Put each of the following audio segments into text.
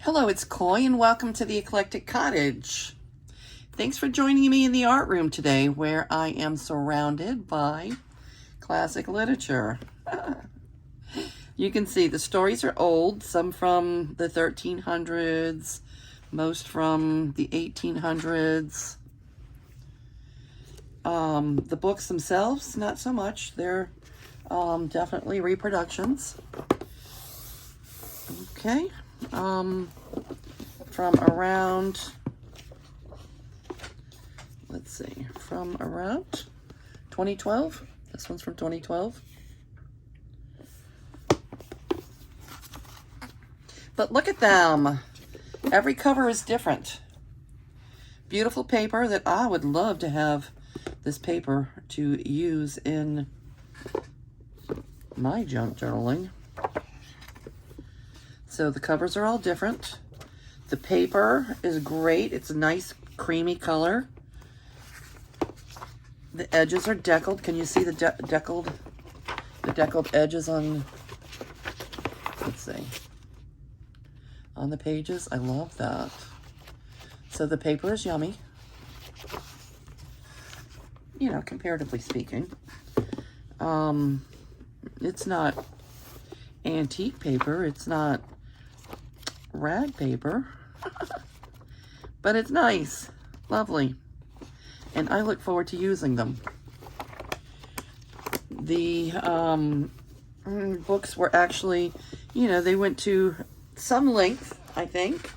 Hello, it's Coy, and welcome to the Eclectic Cottage. Thanks for joining me in the art room today, where I am surrounded by classic literature. You can see the stories are old, some from the 1300s, most from the 1800s. The books themselves, not so much. They're definitely reproductions. Okay. From around, let's see, from around 2012. This one's from 2012. But look at them. Every cover is different. Beautiful paper that I would love to have this paper to use in my junk journaling. So the covers are all different. The paper is great. It's a nice creamy color. The edges are deckled. Can you see the deckled edges on, let's see, on the pages? I love that. So the paper is yummy. You know, comparatively speaking. It's not antique paper. It's not rag paper, but it's nice, lovely, and I look forward to using them. The books were actually, you know, they went to some length, I think,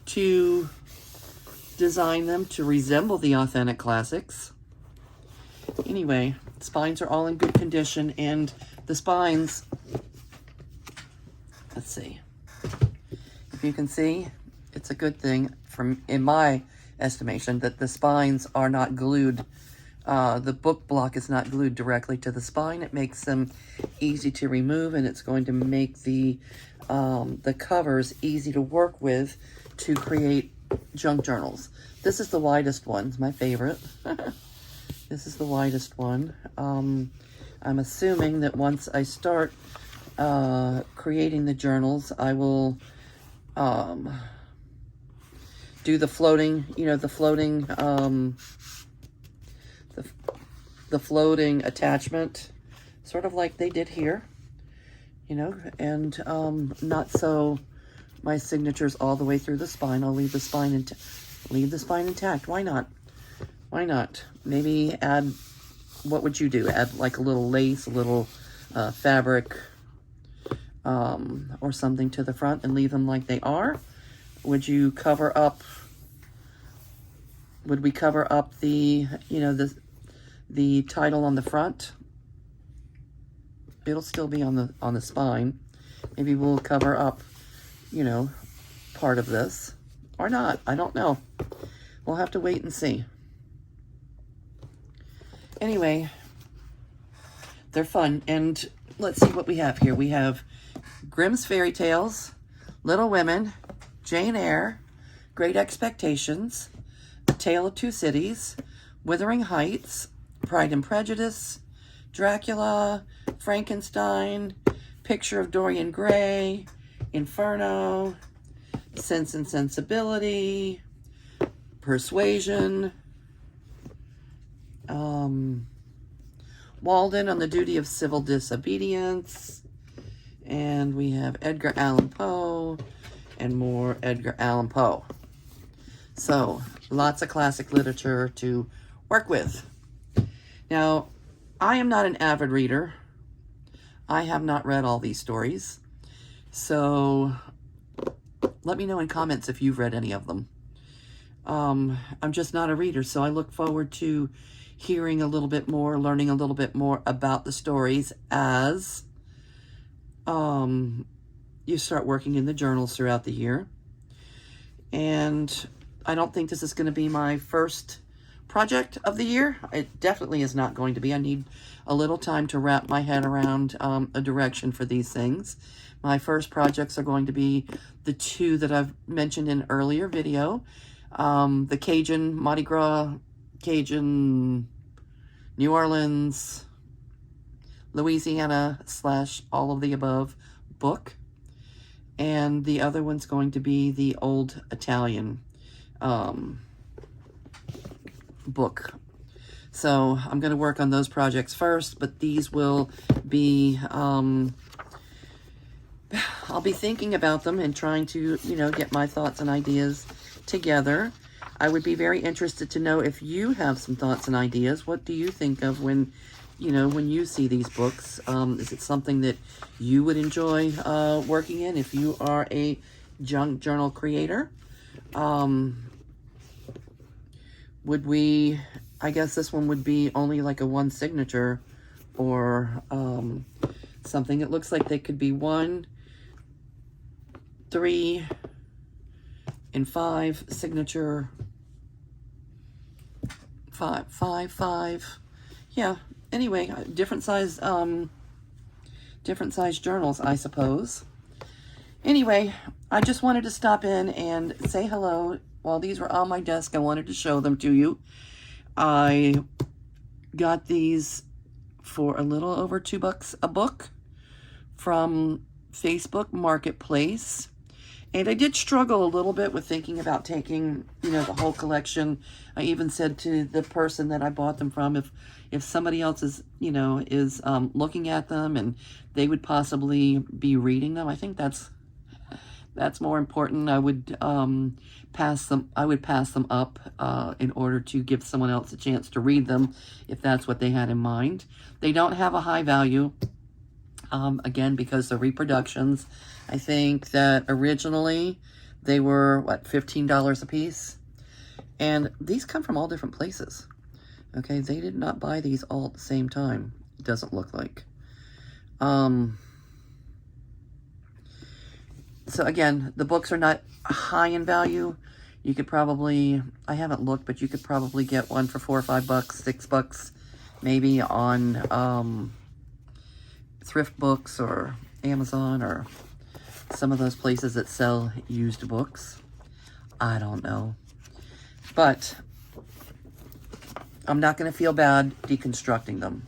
to design them to resemble the authentic classics. Anyway, spines are all in good condition, and the spines, let's see, if you can see, it's a good thing in my estimation that the spines are not glued. The book block is not glued directly to the spine. It makes them easy to remove, and it's going to make the covers easy to work with to create junk journals. This is the widest one. It's my favorite. This is the widest one. I'm assuming that once I start creating the journals, I will do the floating, you know, the floating attachment, sort of like they did here, you know, and not so my signature's all the way through the spine. I'll leave the spine intact. Why not? Why not? Maybe add, what would you do? Add like a little lace, a little fabric, or something to the front and leave them like they are? Would you cover up, would we cover up the, you know, the title on the front? It'll still be on the spine. Maybe we'll cover up, you know, part of this, or not. I don't know. We'll have to wait and see. Anyway, they're fun, and let's see what we have here. We have Grimm's Fairy Tales, Little Women, Jane Eyre, Great Expectations, A Tale of Two Cities, Wuthering Heights, Pride and Prejudice, Dracula, Frankenstein, Picture of Dorian Gray, Inferno, Sense and Sensibility, Persuasion, Walden on the Duty of Civil Disobedience, and we have Edgar Allan Poe, and more Edgar Allan Poe. So, lots of classic literature to work with. Now, I am not an avid reader. I have not read all these stories. So, let me know in comments if you've read any of them. I'm just not a reader, so I look forward to hearing a little bit more, learning a little bit more about the stories as you start working in the journals throughout the year. And I don't think this is going to be my first project of the year. It definitely is not going to be. I need a little time to wrap my head around a direction for these things. My first projects are going to be the two that I've mentioned in an earlier video. The Cajun, Mardi Gras, Cajun, New Orleans, Louisiana / all of the above book. and the other one's going to be the Old Italian book. So I'm going to work on those projects first, but these will be, I'll be thinking about them and trying to, you know, get my thoughts and ideas together. I would be very interested to know if you have some thoughts and ideas. What do you think of when, you know, when you see these books? Is it something that you would enjoy working in if you are a junk journal creator? Would we, I guess this one would be only like a 1 signature or something. It looks like they could be 1, 3, and 5 signature. 5. Yeah. Anyway, different size journals, I suppose. Anyway, I just wanted to stop in and say hello. While these were on my desk, I wanted to show them to you. I got these for a little over $2 a book from Facebook Marketplace. And I did struggle a little bit with thinking about taking, you know, the whole collection. I even said to the person that I bought them from, if somebody else is, you know, is looking at them and they would possibly be reading them, I think that's more important. I would pass them up in order to give someone else a chance to read them if that's what they had in mind. They don't have a high value. Again, because the reproductions, I think that originally they were, what, $15 a piece? And these come from all different places. Okay, they did not buy these all at the same time. It doesn't look like. So again, the books are not high in value. You could probably, I haven't looked, but you could probably get one for $4 or $5, $6 maybe on thrift books or Amazon or some of those places that sell used books. I don't know. But I'm not going to feel bad deconstructing them.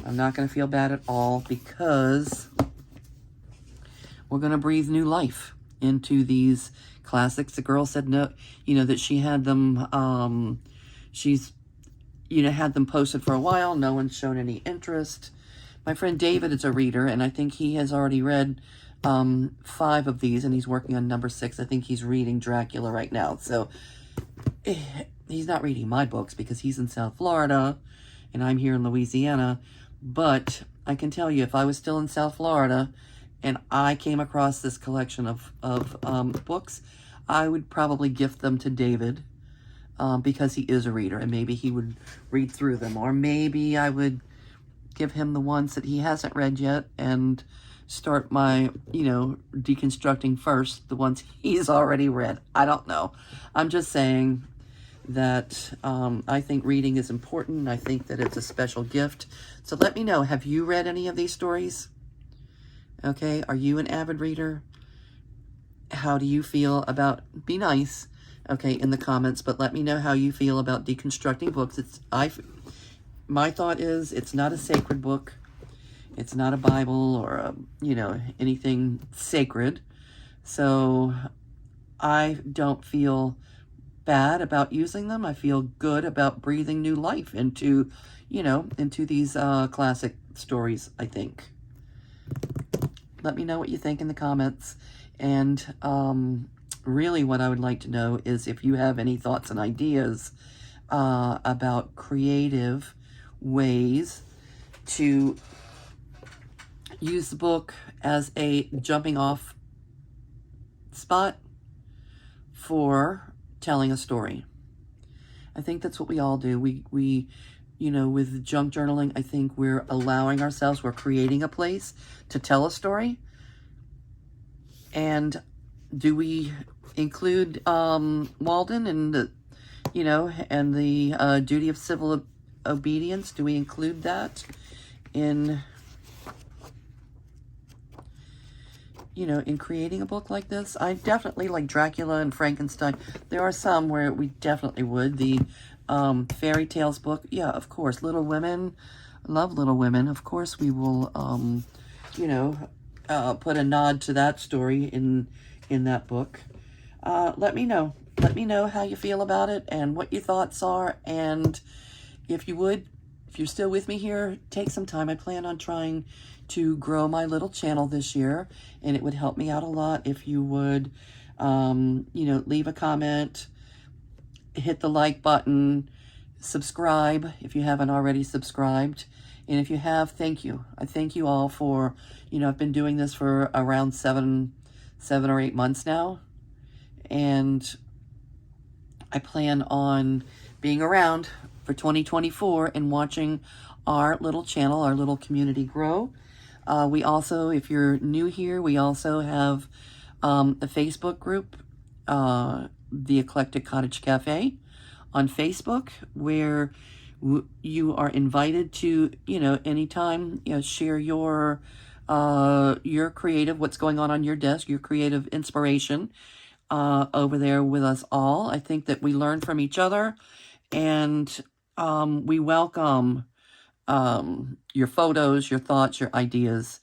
I'm not going to feel bad at all because we're going to breathe new life into these classics. The girl said no, you know, that she had them, she's, you know, had them posted for a while. No one's shown any interest. My friend David is a reader, and I think he has already read 5 of these, and he's working on number 6. I think he's reading Dracula right now. So he's not reading my books because he's in South Florida, and I'm here in Louisiana. But I can tell you, if I was still in South Florida and I came across this collection of books, I would probably gift them to David because he is a reader, and maybe he would read through them. Or maybe I would give him the ones that he hasn't read yet and start my, you know, deconstructing first the ones he's already read. I don't know. I'm just saying that I think reading is important. I think that it's a special gift. So let me know, have you read any of these stories? Okay, are you an avid reader? How do you feel about, be nice, okay, in the comments, but let me know how you feel about deconstructing books. My thought is, it's not a sacred book. It's not a Bible or a, you know, anything sacred. So I don't feel bad about using them. I feel good about breathing new life into, you know, into these classic stories, I think. Let me know what you think in the comments. And really what I would like to know is if you have any thoughts and ideas about creative ways to use the book as a jumping off spot for telling a story. I think that's what we all do. We you know, with junk journaling, I think we're allowing ourselves, we're creating a place to tell a story. And do we include Walden and the, you know, and the duty of civil obedience? Do we include that in, you know, in creating a book like this? I definitely like Dracula and Frankenstein. There are some where we definitely would. The fairy tales book, yeah, of course. Little Women, love Little Women. Of course we will, you know, put a nod to that story in that book. Let me know. Let me know how you feel about it and what your thoughts are. And if you would, if you're still with me here, take some time. I plan on trying to grow my little channel this year, and it would help me out a lot if you would, you know, leave a comment, hit the like button, subscribe if you haven't already subscribed. And if you have, thank you. I thank you all for, you know, I've been doing this for around seven or 8 months now. And I plan on being around for 2024 and watching our little channel, our little community grow. We also, if you're new here, we also have the Facebook group, The Eclectic Cottage Cafe on Facebook, where you are invited to, you know, anytime, you know, share your creative, what's going on your desk, your creative inspiration over there with us all. I think that we learn from each other, and we welcome your photos, your thoughts, your ideas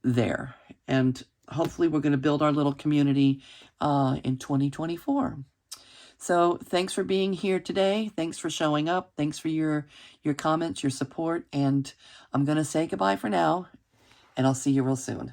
there. And hopefully we're going to build our little community in 2024. So thanks for being here today. Thanks for showing up. Thanks for your comments, your support. And I'm going to say goodbye for now, and I'll see you real soon.